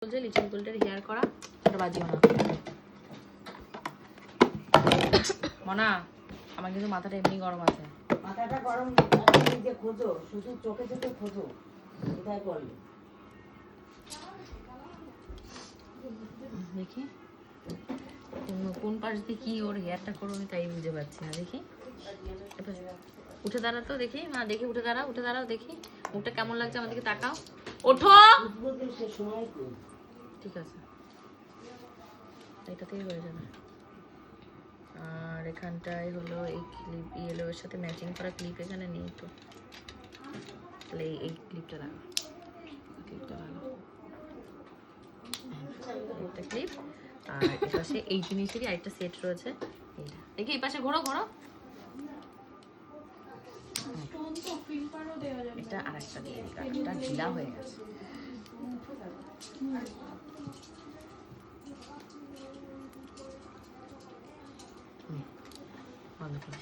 চলছে listen কুলটার hair করা, ওটা বাজিও না মনা, আমার কিন্তু মাথাটা এমনি গরম আছে। মাথাটা গরম যে খোঁজো, শুধু চোখে চোখে খোঁজো, কোথায় করলে দেখি কোন পাশ দিয়ে কি ওর হেয়ারটা করবো আমি তাই বুঝে পাচ্ছি না। দেখি উঠে দাঁড়া তো, দেখি মা, দেখি উঠে দাঁড়াও দেখি মুখটা কেমন লাগছে, আমার দিকে তাকাও, ওঠো। ঠিক আছে, এটাতেই হয়ে যাবে। আর এখানটায় হলো এই ক্লিপ, ইয়েলো এর সাথে ম্যাচিং করা ক্লিপ এখানে নেই তো, তাহলে এই ক্লিপটা লাগা, একটা ক্লিপ। আর এই পাশে এই জিনিসেরই আরেকটা সেট রয়েছে, এইটা দেখি এই পাশে ঘোরো। এটা আরেকটা দিয়ে দিই, কাঠটা ঢিলা হয়ে গেছে। বন্ধ করো।